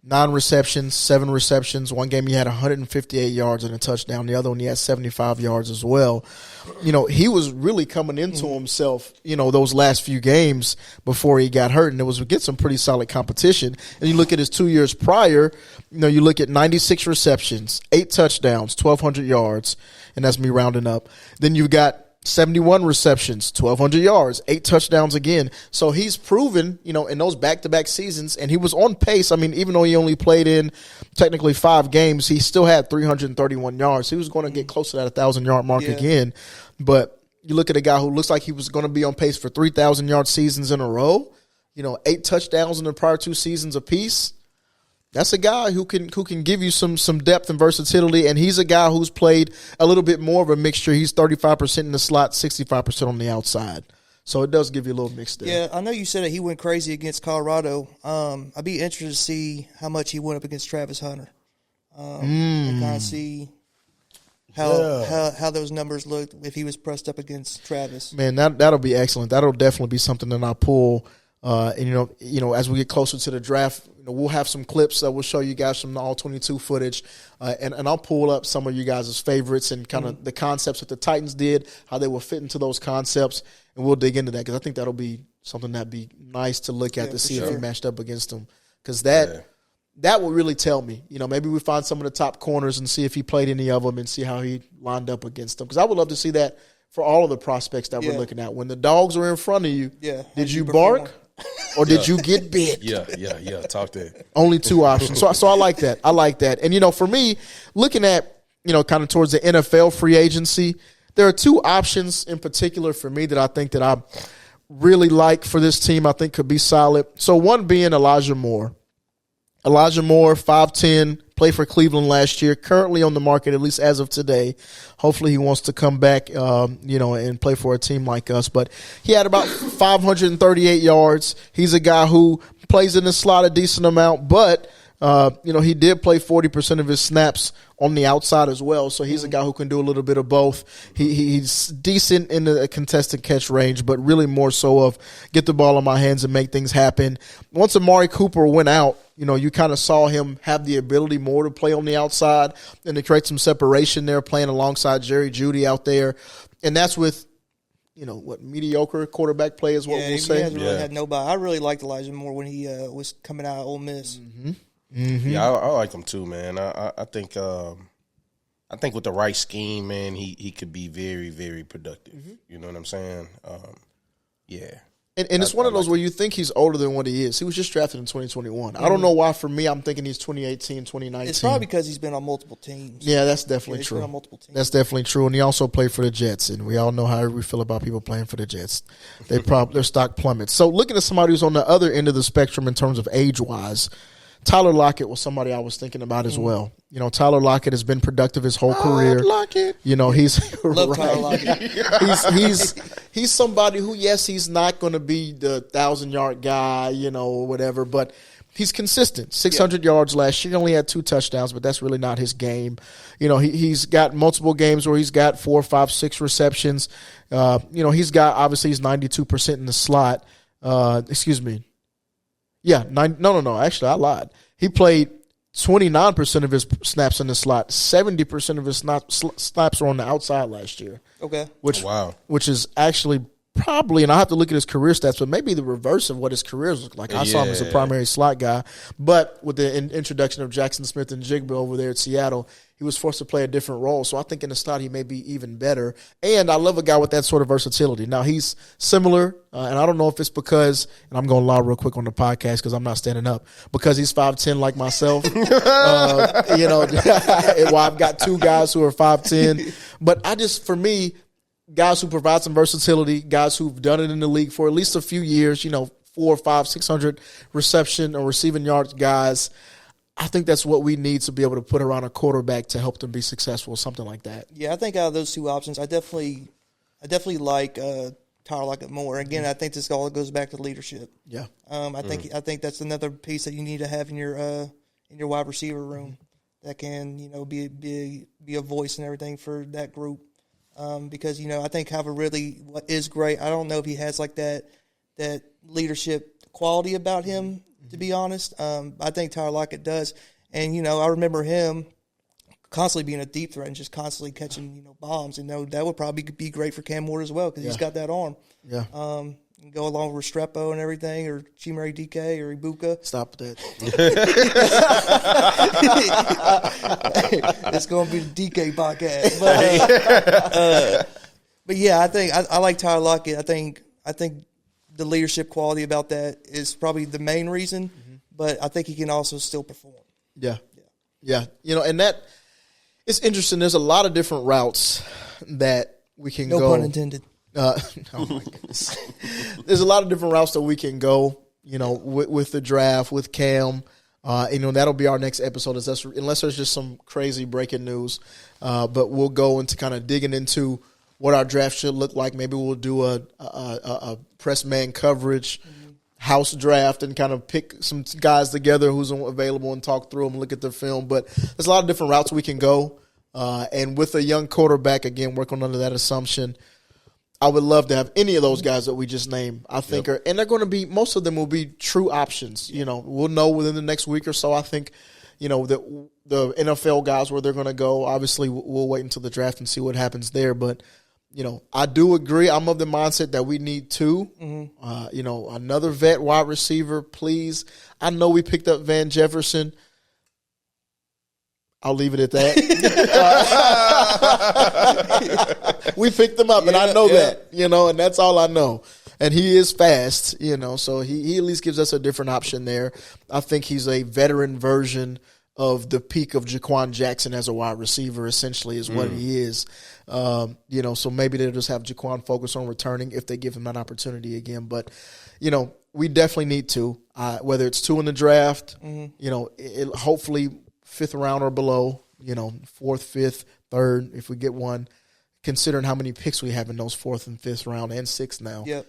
9 receptions, 7 receptions. One game he had 158 yards and a touchdown. The other one he had 75 yards as well. He was really coming into himself, those last few games before he got hurt, and it was against some pretty solid competition. And you look at his 2 years prior, you look at 96 receptions, 8 touchdowns, 1,200 yards, and that's me rounding up. Then you've got 71 receptions, 1,200 yards, 8 touchdowns again. So he's proven, in those back-to-back seasons, and he was on pace. I mean, even though he only played in technically 5 games, he still had 331 yards. He was going to get close to that 1,000-yard mark again. But you look at a guy who looks like he was going to be on pace for 3,000-yard seasons in a row, 8 touchdowns in the prior 2 seasons apiece. That's a guy who can give you some depth and versatility, and he's a guy who's played a little bit more of a mixture. He's 35% in the slot, 65% on the outside. So it does give you a little mix there. Yeah, I know you said that he went crazy against Colorado. I'd be interested to see how much he went up against Travis Hunter. And kind of see how those numbers looked if he was pressed up against Travis. Man, that'll be excellent. That'll definitely be something that I pull. And as we get closer to the draft, we'll have some clips that will show you guys some all-22 footage, and I'll pull up some of you guys' favorites and kind of the concepts that the Titans did, how they will fit into those concepts, and we'll dig into that because I think that'll be something that'd be nice to look at to see if he matched up against them, because that will really tell me. Maybe we find some of the top corners and see if he played any of them and see how he lined up against them, because I would love to see that for all of the prospects that we're looking at. When the dogs are in front of you, did you bark? Or did you get bit? Yeah. Talk that. Only 2 options. So I like that. And, for me, looking at, kind of towards the NFL free agency, there are 2 options in particular for me that I think that I really like for this team, I think could be solid. So one being Elijah Moore. Elijah Moore, 5'10", played for Cleveland last year, currently on the market, at least as of today. Hopefully he wants to come back, and play for a team like us. But he had about 538 yards. He's a guy who plays in the slot a decent amount, but he did play 40% of his snaps on the outside as well. So he's a guy who can do a little bit of both. He's decent in the contested catch range, but really more so of get the ball in my hands and make things happen. Once Amari Cooper went out, you kind of saw him have the ability more to play on the outside and to create some separation there, playing alongside Jerry Jeudy out there. And that's with, mediocre quarterback play is what we'll say. He hasn't really had nobody. I really liked Elijah Moore when he was coming out of Ole Miss. Mm-hmm. Mm-hmm. Yeah, I like him too, man. I think with the right scheme, man, he could be very, very productive. Mm-hmm. You know what I'm saying? Yeah. And it's one of those where you think he's older than what he is. He was just drafted in 2021. Mm-hmm. I don't know why, for me, I'm thinking he's 2018, 2019. It's probably because he's been on multiple teams. Yeah, that's definitely true. Been on multiple teams. That's definitely true. And he also played for the Jets, and we all know how we feel about people playing for the Jets. Their stock plummets. So looking at somebody who's on the other end of the spectrum in terms of age-wise, Tyler Lockett was somebody I was thinking about as well. Tyler Lockett has been productive his whole career. Lockett. He's Love right. Tyler Lockett. he's somebody who, yes, he's not going to be the 1,000-yard guy, or whatever, but he's consistent. 600 yards last year. He only had 2 touchdowns, but that's really not his game. He's got multiple games where he's got 4, 5, 6 receptions. He's got, obviously, he's 92% in the slot. Excuse me. Yeah, no. Actually, I lied. He played 29% of his snaps in the slot. 70% of his snaps were on the outside last year. Okay. Which is actually probably, and I have to look at his career stats, but maybe the reverse of what his career looked like. I saw him as a primary slot guy, but with the introduction of Jackson Smith and Jigba over there at Seattle, he was forced to play a different role. So I think in the slot he may be even better. And I love a guy with that sort of versatility. Now he's similar, and I don't know if it's because, and I'm going to lie real quick on the podcast because I'm not standing up, because he's 5'10" like myself. Well, I've got 2 guys who are 5'10", but for me, guys who provide some versatility, guys who've done it in the league for at least a few years, 4, 5, 600 reception or receiving yards guys. I think that's what we need to be able to put around a quarterback to help them be successful, something like that. Yeah, I think out of those 2 options, I definitely like Tyler Lockett more. Again, I think this all goes back to leadership. Yeah. I think that's another piece that you need to have in your wide receiver room that can be a voice and everything for that group. Because I think what is great. I don't know if he has like that leadership quality about him, to be honest. I think Tyler Lockett does, and I remember him constantly being a deep threat and just constantly catching bombs. And that would probably be great for Cam Ward as well because he's got that arm. Yeah. Go along with Restrepo and everything, or Chimere DK or Ibuka. Stop that. It's going to be the DK podcast. But yeah, I think I like Tyler Lockett. I think the leadership quality about that is probably the main reason, but I think he can also still perform. Yeah. And that it's interesting. There's a lot of different routes that we can go. No pun intended. Oh my goodness. There's a lot of different routes that we can go, with the draft, with Cam. That'll be our next episode, unless there's just some crazy breaking news. But we'll go into kind of digging into what our draft should look like. Maybe we'll do a press man coverage house draft and kind of pick some guys together who's available and talk through them, look at their film. But there's a lot of different routes we can go. And with a young quarterback, again, working under that assumption, I would love to have any of those guys that we just named. I think and they're going to be, most of them will be true options. We'll know within the next week or so. I think, the NFL guys where they're going to go. Obviously, we'll wait until the draft and see what happens there. But, I do agree. I'm of the mindset that we need 2. Another vet wide receiver, please. I know we picked up Van Jefferson. I'll leave it at that. We picked him up, and I know that, and that's all I know. And he is fast, so he at least gives us a different option there. I think he's a veteran version of the peak of Jaquan Jackson as a wide receiver, essentially, is what he is. So maybe they'll just have Jaquan focus on returning if they give him that opportunity again. But, we definitely need to, whether it's 2 in the draft, hopefully – 5th round or below, 4th, 5th, 3rd, if we get one, considering how many picks we have in those 4th and 5th round and 6th now. Yep.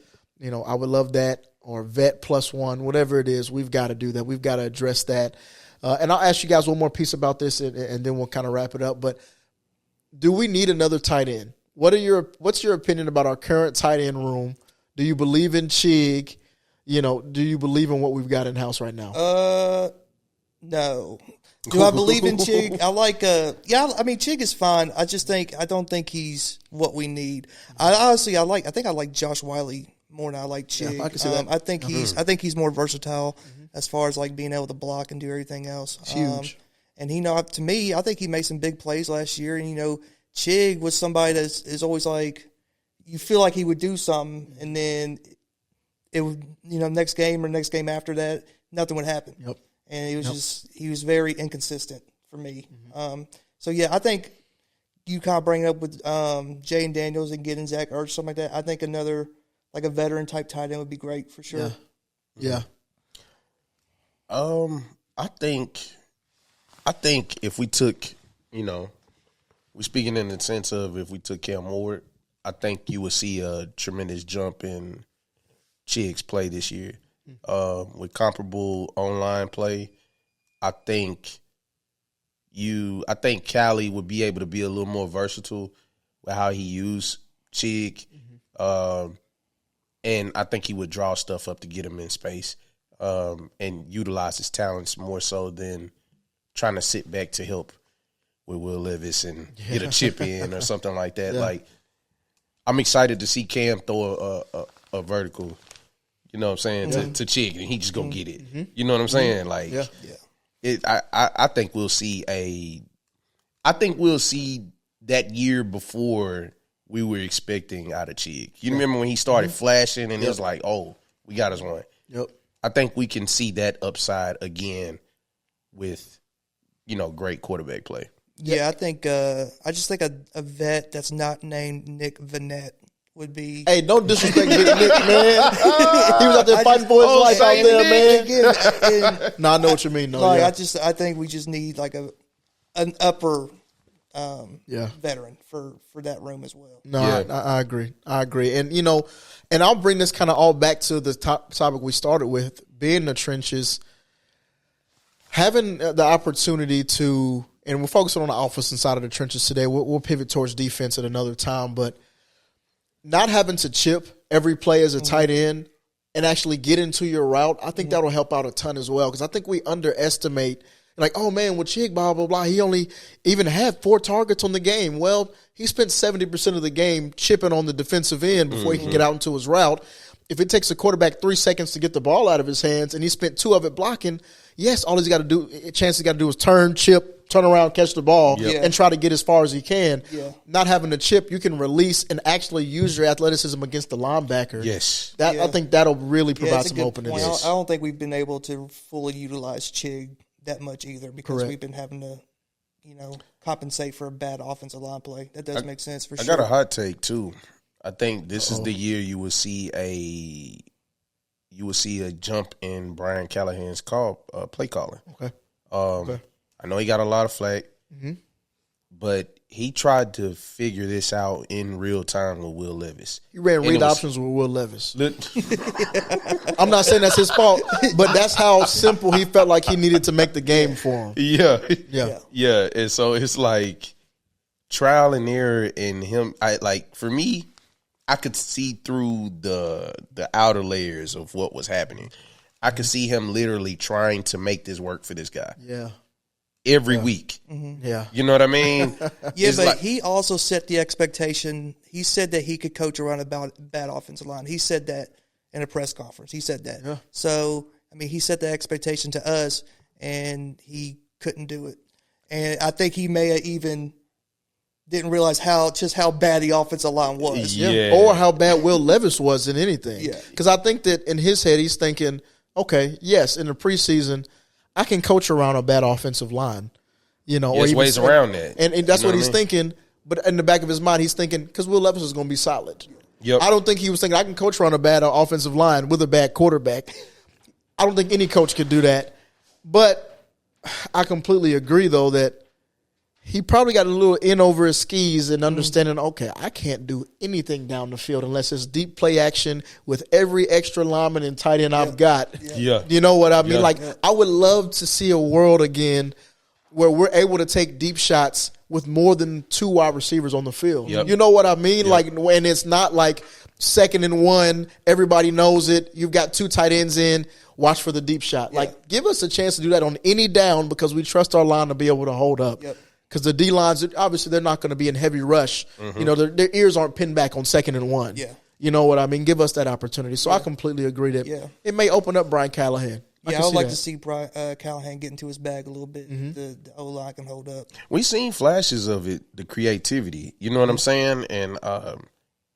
I would love that, or vet +1, whatever it is, we've got to do that. We've got to address that. And I'll ask you guys one more piece about this, and then we'll kind of wrap it up. But do we need another tight end? What's your opinion about our current tight end room? Do you believe in Chig? Do you believe in what we've got in-house right now? No. Do I believe in Chig? I like Chig is fine. I don't think he's what we need. I think I like Josh Wiley more than I like Chig. Yeah, I can see that. I think he's more versatile as far as like being able to block and do everything else. It's huge. And to me, I think he made some big plays last year. And Chig was somebody that is always like, you feel like he would do something, and then it would, next game or next game after that, nothing would happen. Yep. And he was very inconsistent for me. So, yeah, I think you kind of bring it up with Jay and Daniels and getting Zach Ertz, something like that. I think another, like a veteran-type tight end would be great for sure. Yeah. I think if we took, we're speaking in the sense of if we took Cam Ward, I think you would see a tremendous jump in Chig's play this year. with comparable online play. I think Cali would be able to be a little more versatile with how he used Chig. And I think he would draw stuff up to get him in space and utilize his talents more so than trying to sit back to help with Will Levis and get a chip in or something like that. Like, I'm excited to see Cam throw a vertical, you know what I'm saying, to Chig, and he just go get it. You know what I'm saying? Like, I think we'll see that year before we were expecting out of Chig. You remember when he started flashing and it was like, oh, we got us one. Yep. I think we can see that upside again with, great quarterback play. Yeah, I think I just think a vet that's not named Nick Vanette would be. Hey, don't disrespect Big Nick, man. He was out there fighting for his life out there, man. No, I know what you mean. No, I think we just need like an upper veteran for that room as well. No, I agree. And I'll bring this kind of all back to the topic we started with, being in the trenches, having the opportunity to, and we're focusing on the offensive side of the trenches today. We'll pivot towards defense at another time, but not having to chip every play as a tight end and actually get into your route, I think that'll help out a ton as well, because I think we underestimate, like, oh, man, with Chig, blah, blah, blah, he only even had 4 targets on the game. Well, he spent 70% of the game chipping on the defensive end before he can get out into his route. If it takes a quarterback 3 seconds to get the ball out of his hands and he spent 2 of it blocking, yes, all he's got to do is turn, chip, turn around, catch the ball, and try to get as far as he can. Yeah. Not having to chip, you can release and actually use your athleticism against the linebacker. Yes. I think that'll really provide some openings. I don't think we've been able to fully utilize Chig that much either, because we've been having to, compensate for a bad offensive line play. That does make sense for sure. I got a hot take too. I think this is the year you will see a jump in Brian Callahan's play calling. Okay. I know he got a lot of flack, but he tried to figure this out in real time with Will Levis. He ran read options with Will Levis. I'm not saying that's his fault, but that's how simple he felt like he needed to make the game for him. Yeah. And so it's like trial and error in him. For me, I could see through the outer layers of what was happening. I could see him literally trying to make this work for this guy. Yeah. Every week. Yeah. You know what I mean? But he also set the expectation. He said that he could coach around a bad offensive line. He said that in a press conference. He said that. Yeah. So, he set the expectation to us, and he couldn't do it. And I think he may have even didn't realize how bad the offensive line was. Yeah. Or how bad Will Levis was in anything. Yeah. Because I think that in his head he's thinking, okay, yes, in the preseason I can coach around a bad offensive line. There's ways around that. And that's what he's thinking. But in the back of his mind he's thinking, because Will Levis is going to be solid. Yep. I don't think he was thinking, I can coach around a bad offensive line with a bad quarterback. I don't think any coach could do that. But I completely agree, though, that he probably got a little in over his skis and understanding, okay, I can't do anything down the field unless it's deep play action with every extra lineman and tight end I've got. Yeah. You know what I mean? I would love to see a world again where we're able to take deep shots with more than 2 wide receivers on the field. Yep. You know what I mean? Yep. When it's not like 2nd and 1, everybody knows it, you've got 2 tight ends in, watch for the deep shot. Yeah. Give us a chance to do that on any down, because we trust our line to be able to hold up. Yep. Because the D-lines, obviously, they're not going to be in heavy rush. Their ears aren't pinned back on 2nd and 1. Yeah. You know what I mean? Give us that opportunity. So I completely agree that it may open up Brian Callahan. I would like to see Brian Callahan get into his bag a little bit. The O-line can hold up. We seen flashes of it, the creativity. You know what I'm saying? And,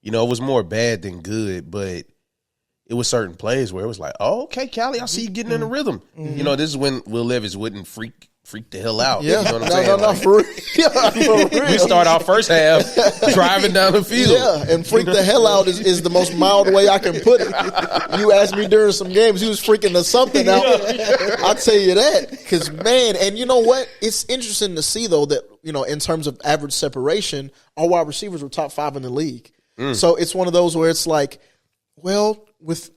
it was more bad than good, but it was certain plays where it was like, oh, okay, Callie, I see you getting in the rhythm. This is when Will Levis wouldn't freak the hell out. Yeah. You know what I'm saying? No, for real. We start our first half driving down the field. Yeah, and freak the hell out is the most mild way I can put it. You asked me during some games, he was freaking the something out. I'll tell you that. Because, man, and you know what? It's interesting to see, though, that, in terms of average separation, our wide receivers were top 5 in the league. So it's one of those where it's like, well, with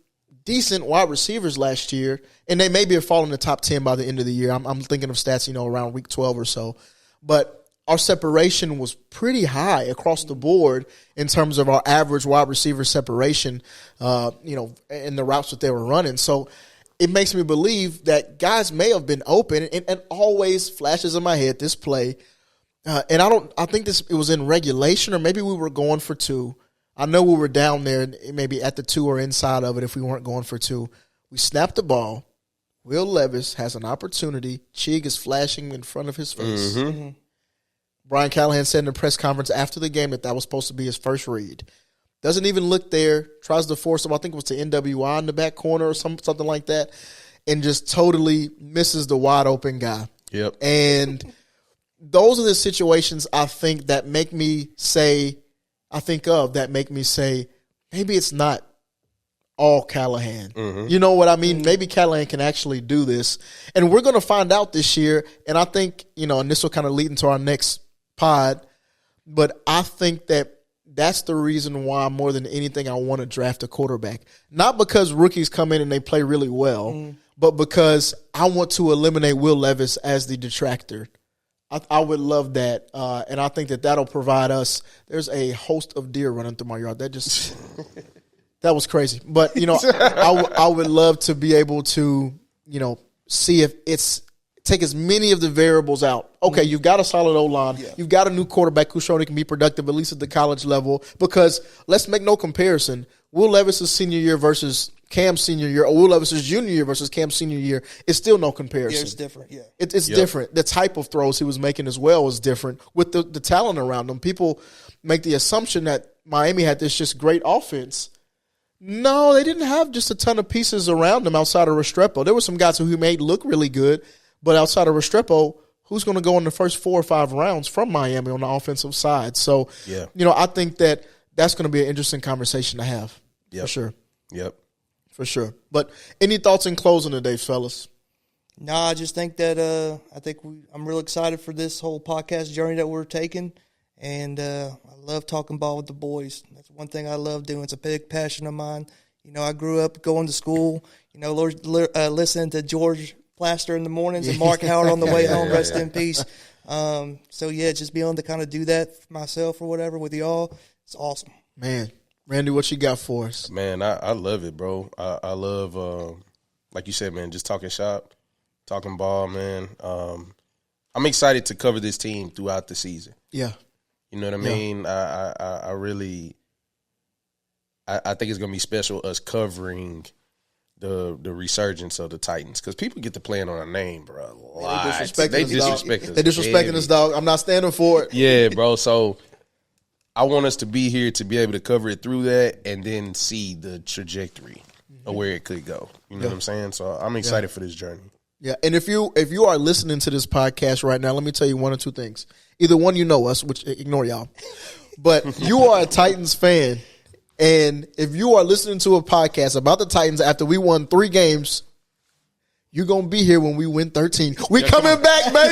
decent wide receivers last year, and they maybe have fallen in the top 10 by the end of the year. I'm thinking of stats, around week 12 or so. But our separation was pretty high across the board in terms of our average wide receiver separation, in the routes that they were running. So it makes me believe that guys may have been open, and always flashes in my head this play. And I think it was in regulation, or maybe we were going for 2. I know we were down there, maybe at the 2 or inside of it if we weren't going for 2. We snapped the ball. Will Levis has an opportunity. Chig is flashing in front of his face. Mm-hmm. Brian Callahan said in the press conference after the game that was supposed to be his first read. Doesn't even look there. Tries to force him. I think it was to NWI in the back corner or something like that. And just totally misses the wide open guy. Yep. And those are the situations I think that make me say, maybe it's not all Callahan. Mm-hmm. You know what I mean? Maybe Callahan can actually do this. And we're going to find out this year. And I think, and this will kind of lead into our next pod, but I think that's the reason why more than anything I want to draft a quarterback. Not because rookies come in and they play really well, but because I want to eliminate Will Levis as the detractor. I would love that, and I think that'll provide us. There's a host of deer running through my yard. That was crazy. But, I would love to be able to, see if take as many of the variables out. Okay, you've got a solid O-line. Yeah. You've got a new quarterback who's shown he can be productive, at least at the college level. Because let's make no comparison. Will Levis' senior year versus Cam's senior year, or Will Levis' junior year versus Cam's senior year, is still no comparison. Yeah, it's different, yeah. It's different. The type of throws he was making as well was different with the talent around him. People make the assumption that Miami had this just great offense. No, they didn't have just a ton of pieces around them outside of Restrepo. There were some guys who made look really good, but outside of Restrepo, who's going to go in the first 4 or 5 rounds from Miami on the offensive side? So, I think that's going to be an interesting conversation to have, for sure. Yep. For sure. But any thoughts in closing today, fellas? No, I just think that I'm real excited for this whole podcast journey that we're taking, and I love talking ball with the boys. That's one thing I love doing. It's a big passion of mine. I grew up going to school, listening to George Plaster in the mornings and Mark Howard on the way home, rest in peace. Just being able to kind of do that for myself or whatever with y'all, it's awesome. Man, Randy, what you got for us? Man, I love it, bro. I love, like you said, man, just talking shop, talking ball, man. I'm excited to cover this team throughout the season. Yeah. You know what I mean? I really think it's going to be special us covering the resurgence of the Titans, because people get to playing on a name, bro. They disrespecting this dog. I'm not standing for it. Yeah, bro. So I want us to be here to be able to cover it through that and then see the trajectory of where it could go. You know what I'm saying? So I'm excited for this journey. Yeah, and if you are listening to this podcast right now, let me tell you one or two things. Either one, you know us, which ignore y'all, but you are a Titans fan. And if you are listening to a podcast about the Titans after we won 3 games, you're going to be here when we win 13. We coming back, baby.